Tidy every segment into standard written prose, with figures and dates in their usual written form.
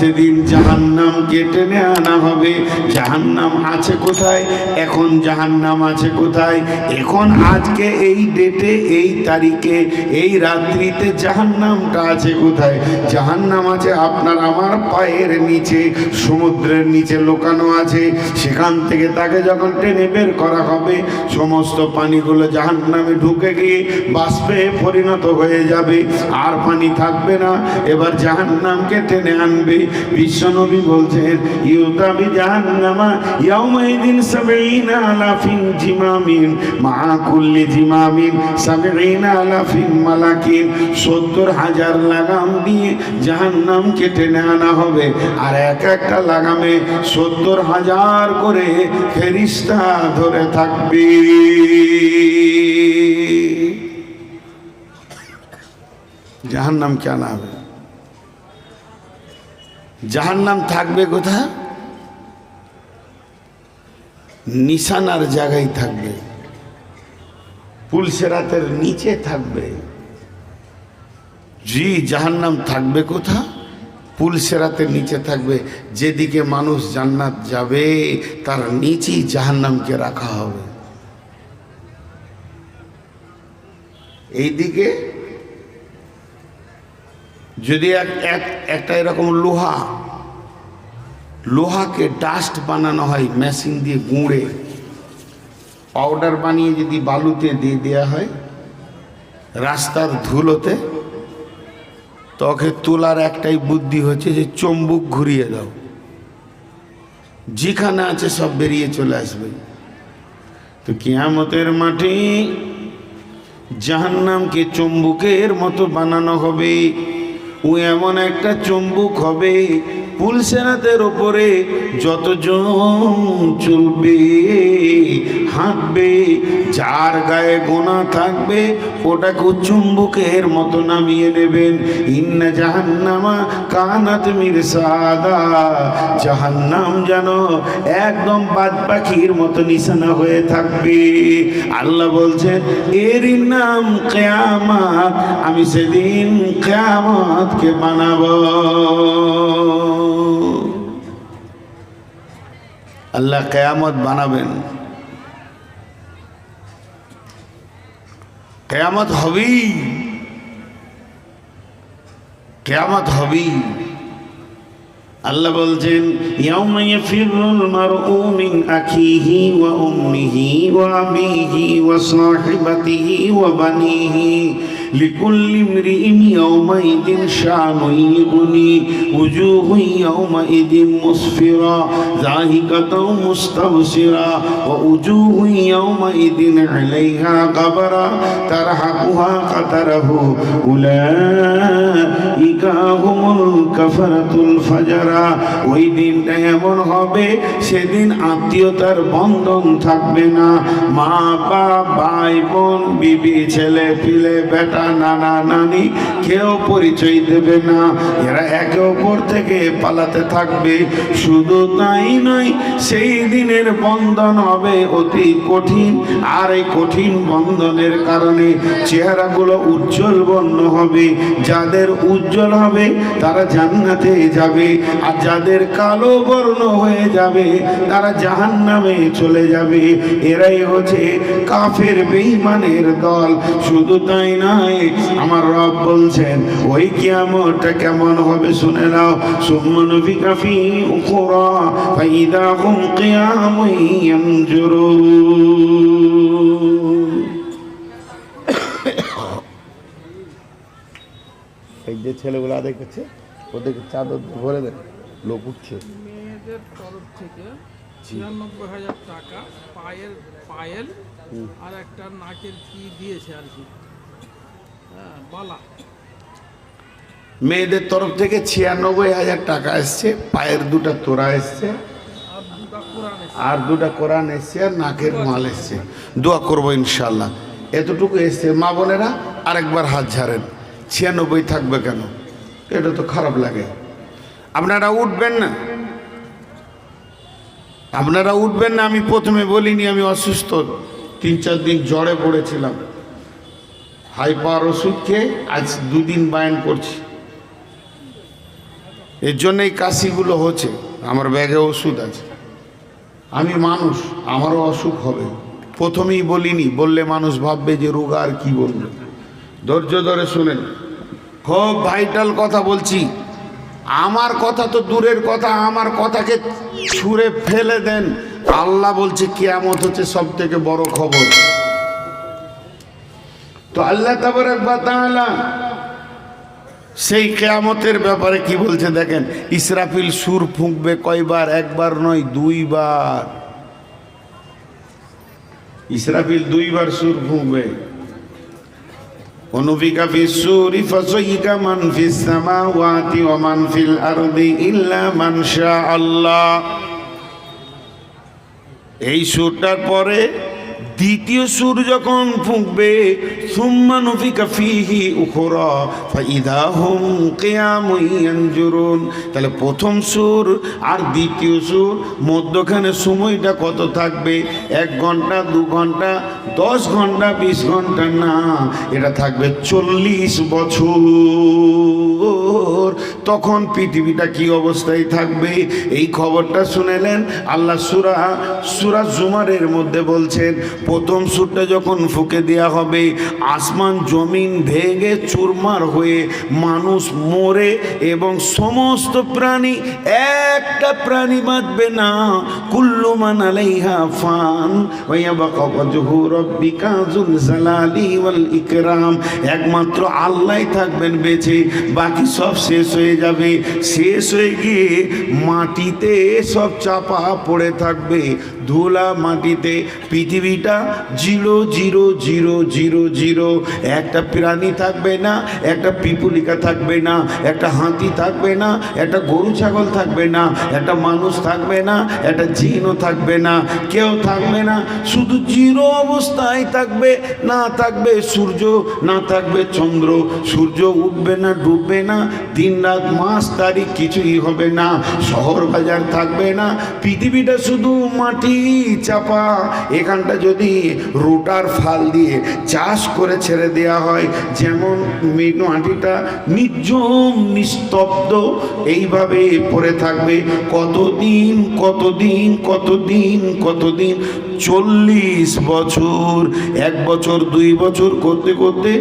সেদিন জাহান্নামকে টেনে আনা হবে। জাহান্নাম আছে কোথায় এখন? জাহান্নাম আছে কোথায় এখন? আজকে এই ডেটে, এই তারিখে, এই রাত্রিতে জাহান্নামটা আছে কোথায়? জাহান্নাম আছে আপনার আমার পায়ের নিচে, সমুদ্রের নিচে লুকানো আছে। সেখান থেকে তাকে যখন টেনে বের করা হবে, সমস্ত পানিগুলো জাহান্নামে ঢুকে গিয়ে বাষ্পে পরিণত হয়ে যাবে, আর পানি থাকবে না। এবার জাহান্নামকে টেনে আনবে। বিশ্বনবী বলছেন, ইউতাবি জাহান্নামা ইয়াউমাইদিন সাবঈনা আলাফিন জিমামিন মা কুল্লি জিমামিন সাবঈনা আলাফিন মালাকিন। ৭০,০০০ লাগাম দিয়ে জাহান্নামকে টেনে আনা হবে, আর এক একটা লাগামে ৭০,০০০ করে ফেরেশতা ধরে থাকবে। জাহান্নামকে আনা হবে। জাহান্নাম থাকবে কোথায়? নিশানার জায়গায় থাকবে, পুলসেরাতের নিচে থাকবে। জি, জাহান্নাম থাকবে কোথায়? পুলসেরাতের নিচে থাকবে। যেদিকে মানুষ জান্নাত যাবে তার নিচেই জাহান্নামকে রাখা হবে। এইদিকে যদি একটা এরকম লোহাকে ডাস্ট বানানো হয়, মেশিন দিয়ে গুঁড়ে পাউডার বানিয়ে যদি বালুতে দিয়ে দেওয়া হয় রাস্তার ধুলোতে, তোকে তোলার একটাই বুদ্ধি হচ্ছে যে চুম্বক ঘুরিয়ে দাও, যেখানে আছে সব বেরিয়ে চলে আসবে। তো কিয়ামতের মাঠে জাহান্নামকে চুম্বকের মতো বানানো হবে। ও এমন একটা চুম্বক হবে, পুলসেরাতের ওপরে যতজন চলবে, হাঁটবে, যার গায়ে গোনা থাকবে ওটাকে চুম্বকের মতো নামিয়ে নেবেন। ইন্না জাহান্নামা কানাত মিরসাদা। জাহান্নাম যেন একদম বাজ পাখির মতো নিশানা হয়ে থাকবে। আল্লাহ বলছেন, এরই নাম কিয়ামত। আমি সেদিন কিয়ামতকে বানাবো। আল্লাহ কিয়ামত বানাবেন, কিয়ামত হবেই, কিয়ামত হবেই। আল্লাহ বলছেন, ইয়াউমা ইয়াফিরুল মারউ মিন আখিহি ওয়া উম্মিহি ওয়া আবিহি ওয়া সাহিবাতিহি ওয়া বানিহি লিকুল্লি ইমরিইন ইয়াউমাইদিন শানুন ইউগনি উজুহু ইয়াউমাইদিন মুসফিরা যাহিকাতুন মুস্তাবশিরা ওয়া উজুহু ইয়াউমাইদিন আলাইহা গাবরা তারহাকুহা কাতারাহু উলাইকা হুমুল কাফারাতুল ফাজরা। ওই দিনটা এমন হবে, সেদিন আত্মীয়তার বন্ধন থাকবে না। মা বাপ, ভাই বোন, বিবি, ছেলে পিলে, বেটা, নানা নানি কেউ পরিচয় দেবে না। এরা একে অপর থেকে পালাতে থাকবে। শুধু তাই নয়, সেই দিনের বন্ধন হবে অতি কঠিন। আর এই কঠিন বন্ধনের কারণে চেহারাগুলো উজ্জ্বল বর্ণ হবে। যাদের উজ্জ্বল হবে তারা জান্নাতে যাবে, আর যাদের কালো বর্ণ হয়ে যাবে তারা জাহান্নামে চলে যাবে। এরাই হচ্ছে কাফের বেঈমানের দল। শুধু তাই নয়, আমার রব বলছেন ওই কিয়ামতটা কেমন হবে শুনে নাও। সুম্মা নুফিখা ফীহি উখরা ফাইদা হুম কিয়ামুন ইয়ানজুরুন। এই যে ছেলেগুলো আদায় করছে ওদেরকে চাদর ভরে দেন, লোক উঠছে। মেয়েদের তরফ থেকে ৯৬,০০০ টাকা পায়েল আর একটা নাকের কি দিয়েছে আর কি, হ্যাঁ, বালা। মেয়েদের তরফ থেকে ৯৬,০০০ টাকা এসছে, পায়ের দুটা তোড়া এসছে, আর দুটা কোরআন এসছে, আর নাকের মাল এসছে। দোয়া করবো ইনশাল্লাহ। এতটুকু এসছে। মা বোনেরা আরেকবার হাত ঝাড়েন। ৯৬ থাকবে কেন? এটা তো খারাপ লাগে। আপনারা উঠবেন না, আপনারা উঠবেন না। আমি প্রথমে বলিনি আমি অসুস্থ, ৩-৪ দিন জ্বরে পড়েছিলাম। হাই পাওয়ার ওষুধ খেয়ে আজ 2 দিন বায়ান করছি। এর জন্য এই কাশিগুলো হচ্ছে। আমার ব্যাগে ওষুধ আছে, আমি মানুষ, আমারও অসুখ হবে। প্রথমেই বলিনি, বললে মানুষ ভাববে যে রোগা, আর কি বলবে। ধৈর্য ধরে শুনেন, খুব ভাইটাল কথা বলছি। আমার কথা তো দূরের কথা, আমার কথাকে ছুঁড়ে ফেলে দেন। আল্লাহ বলছে কিয়ামত হচ্ছে সব থেকে বড় খবর। তো আল্লাহ তাবারক ওয়া তাআলা সেই কিয়ামতের ব্যাপারে কি বলছে দেখেন। ইসরাফিল সুর ফুঁকবে কয়বার? একবার নয়, দুইবার। ইসরাফিল দুইবার সুর ফুঁকবে। অনুফিকা ফিস সূরি ফাসাইকা মান ফিস সামাওয়াতি ওয়া মান ফিল আরদি ইল্লা মান শাআল্লাহ। এই সুরটার পরে দ্বিতীয় সুর যখন ফুঁকবে, সুম্মা নুফিকা ফীহি উখরা ফাইদা হুম কিয়ামুন ইয়ানজুরুন। তাহলে প্রথম সুর আর দ্বিতীয় সুর মধ্যখানে সময়টা কত থাকবে? 1 ঘন্টা, 2 ঘন্টা, 10 ঘন্টা, 20 ঘন্টা না, এটা থাকবে 40 বছর। তখন পৃথিবীটা কি অবস্থায় থাকবে? এই খবরটা শুনেলেন আল্লাহ সূরা জুমারের মধ্যে বলছেন, প্রথম সুরটা যখন ফুঁকে দেওয়া হবে, আসমান জমিন ভেঙে চুরমার হয়ে মানুষ মরে এবং সমস্ত প্রাণী, একটা প্রাণী বাঁচবে না। কুল্লু মান আলাইহা ফান ওয়া ইয়াবকা ওয়াজহু রাব্বিকা যুল জালালি ওয়াল ইকরাম। একমাত্র আল্লাহই থাকবেন বেঁচে, বাকি সব শেষ হয়ে যাবে। শেষ হয়ে গিয়ে মাটিতে সব চাপা পড়ে থাকবে, ধুলা মাটিতে। পৃথিবীটা 0,0,0,0,0। একটা প্রাণী থাকবে না, একটা পিপুলিকা থাকবে না, একটা হাতি থাকবে না, একটা গরু ছাগল থাকবে না, একটা মানুষ থাকবে না, একটা জিনও থাকবে না, কেউ থাকবে না। শুধু 0 অবস্থায় থাকবে। না থাকবে সূর্য, না থাকবে চন্দ্র, সূর্য উঠবে না, ডুববে না, দিন রাত মাস তারিখ কিছুই হবে না, শহর বাজার থাকবে না। পৃথিবীটা শুধু মাটি চাপা। এখানটা যদি রোটার ফাল দিয়ে চাষ করে ছেড়ে দেওয়া হয়, যেমন মাটিটা নির্জন নিস্তব্ধ এইভাবে পড়ে থাকবে। কতদিন কতদিন কতদিন কতদিন? 40 বছর। 1 বছর 2 বছর করতে করতে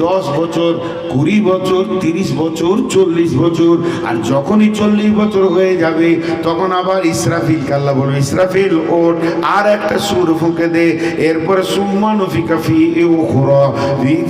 10 বছর, 20 বছর, 30 বছর, 40 বছর। আর যখনই 40 বছর হয়ে যাবে, তখন আবার ইসরাফিল আল্লাহ বলবে, ইসরাফিল ওঠ, আর একটা সুর ফুঁকে দে। এরপরে সুম্মা নুফিকা ফীহি উখরা।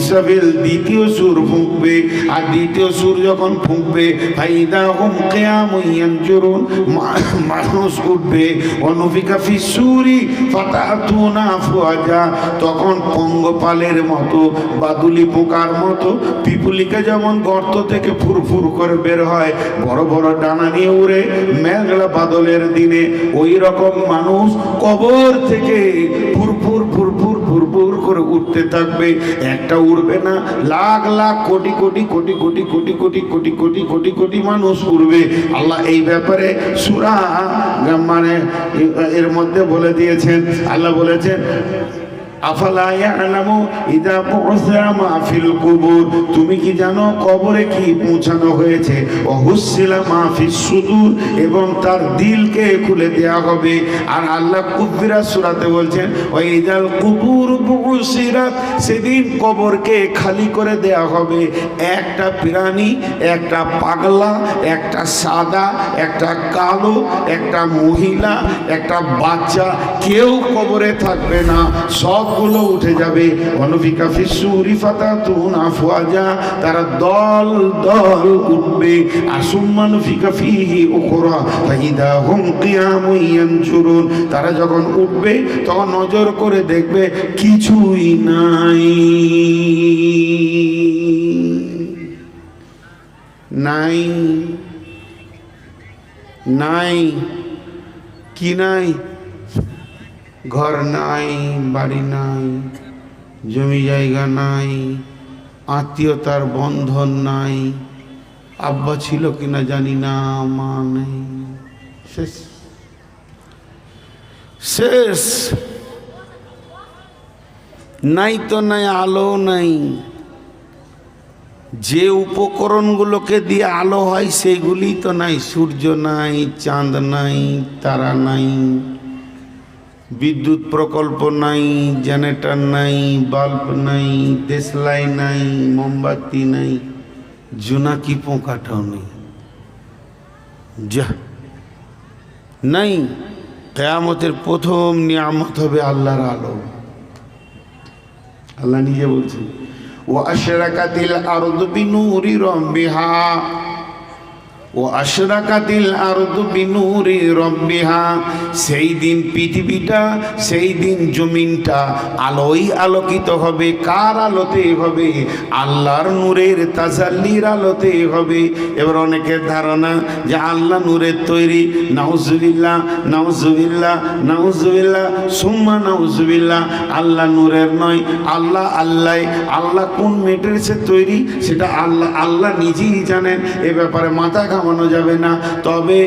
ইসরাফিল দ্বিতীয় সুর ফুঁকবে, আর দ্বিতীয় সুর যখন ফুঁকবে, ফাইদা হুম কিয়ামুন ইয়ানজুরুন, মানুষ উঠবে। অনুফিকা ফিস সূরি ফাতাতুনা আফওয়াজা। তখন পঙ্গপালের মতো, বাদুলি পোকার মতো, পিপুলিকা যেমন গর্ত থেকে ফুরফুর করে বের হয়, বড় বড় ডানা নিয়ে উড়ে মেঘলা বাদলের দিনে, ওই রকম মানুষ কবর থেকে ফুরফুর ফুরফুর ফুরফুর করে উঠতে থাকবে। একটা উড়বে না, লাখ লাখ কোটি কোটি কোটি কোটি কোটি কোটি কোটি কোটি কোটি কোটি মানুষ উড়বে। আল্লাহ এই ব্যাপারে সূরা মানে এর মধ্যে বলে দিয়েছেন। আল্লাহ বলেছেন, আফালা ইয়ালামু ইযা বু'সিরা মা ফিল কুবুর। তুমি কি জানো কবরে কি পৌঁছানো হয়েছে? ও হুসিলা মা ফিস সুদূর, এবং তার দিলকে খুলে দেয়া হবে। আর আল্লাহ কুবরা সূরাতে বলছেন, ওয়া ইযাল কুবুর বু'সিরাত, সেদিন কবরকে খালি করে দেয়া হবে। একটা প্রাণী, একটা পাগলা, একটা সাদা, একটা কালো, একটা মহিলা, একটা বাচ্চা, কেউ কবরে থাকবে না, সবগুলো উঠে যাবে। অনুফিকা ফিস সূরি ফাতাতুনা আফওয়াজা, তারা দল দল উঠবে। আর সুম্মা নুফিকা ফীহি উখরা ফাইদা হুম কিয়ামুন ইয়ানজুরুন। তারা যখন উঠবে, তখন নজর করে দেখবে কিছুই নাই, নাই নাই। কি নাই? ঘর নাই, বাড়ি নাই, জমি জায়গা নাই, আত্মীয়তার বন্ধন নাই, আব্বা ছিল কিনা জানি না, মা নেই, শেষ শেষ। নাই তো নাই, আলো নাই, যে উপকরণগুলোকে দিয়ে আলো হয় সেইগুলি তো নাই। সূর্য নাই, চাঁদ নাই, তারা নাই, বিদ্যুৎ প্রকল্প নাই, জেনারেটর নাই, বাল্ব নাই, দেশলাই নাই, মোমবাতি নাই, জোনাকি পোকাটাও নেই, যা নাই। কিয়ামতের প্রথম নিয়ামত হবে আল্লাহর আলো। আল্লাহ নিজে বলছেন, ওয়া আশরাকাতিল আরদু বিনূরি রাব্বিহা, ও আশরাকাতিল আরদু বিনূরি রাব্বিহা। সেই দিন পৃথিবীটা, সেই দিন জমিনটা আলোয় আলোকিত হবে। কার আলোতে হবে? আল্লাহর নূরের তাজাল্লির আলোতে হবে। এবার অনেকের ধারণা যে আল্লাহ নূরের তৈরি। নাউজুবিল্লাহ, নাউজুবিল্লাহ, নাউজুবিল্লাহ, সুম্মা নাউজুবিল্লাহ। আল্লাহ নূরের নয়, আল্লাহ আল্লাহ। আল্লাহ কোন মেটেরিয়ালসে তৈরি সেটা আল্লাহ নিজেই জানেন। এ ব্যাপারে মাথা ঘামানো যাবে না। তবে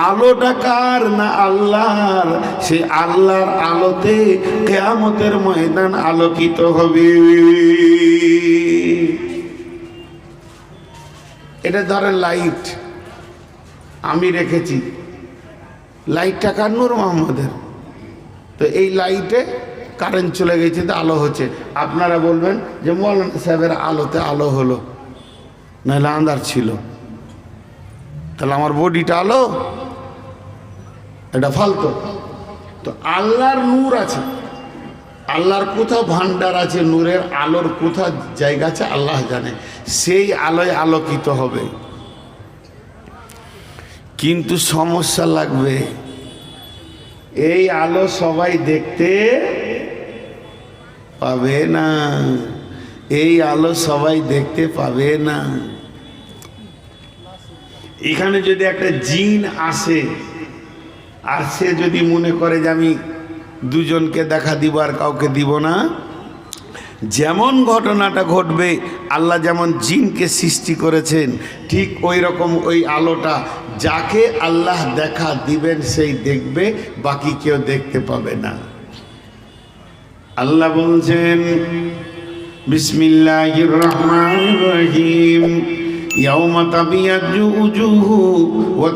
আলোটা কার? না আল্লাহর। সেই আল্লাহর আলোতে কিয়ামতের ময়দান আলোকিত হবে। এটা ধরেন লাইট আমি রেখেছি, লাইটটা কার? নূর মোহাম্মদের। তো এই লাইটে কারেন্ট চলে গেছে, তো আলো হচ্ছে। আপনারা বলবেন যে মৌলানা সাহেবের আলোতে আলো হলো, নাহলে আন্ধার ছিল। তাহলে আমার বডিটা আলো, এটা ফালতু। তো আল্লাহর নূর আছে, আল্লাহর কোথাও ভান্ডার আছে, নূরের আলোর কোথাও জায়গা আছে আল্লাহ জানে। সেই আলোয় আলোকিত হবে। কিন্তু সমস্যা লাগবে, এই আলো সবাই দেখতে পাবে না। এই আলো সবাই দেখতে পাবে না। এখানে যদি একটা জিন আসে আর সে যদি মনে করে যে আমি দুজনকে দেখা দিব আর কাউকে দিব না, যেমন ঘটনাটা ঘটবে, আল্লাহ যেমন জিনকে সৃষ্টি করেছেন ঠিক ওই রকম ওই আলোটা যাকে আল্লাহ দেখা দিবেন সেই দেখবে, বাকি কেউ দেখতে পাবে না। আল্লাহ বলছেন, বিসমিল্লাহির রহমানির রহিম, ইয়াউমা তাবিয়াজ্জু উজুহু ওয়া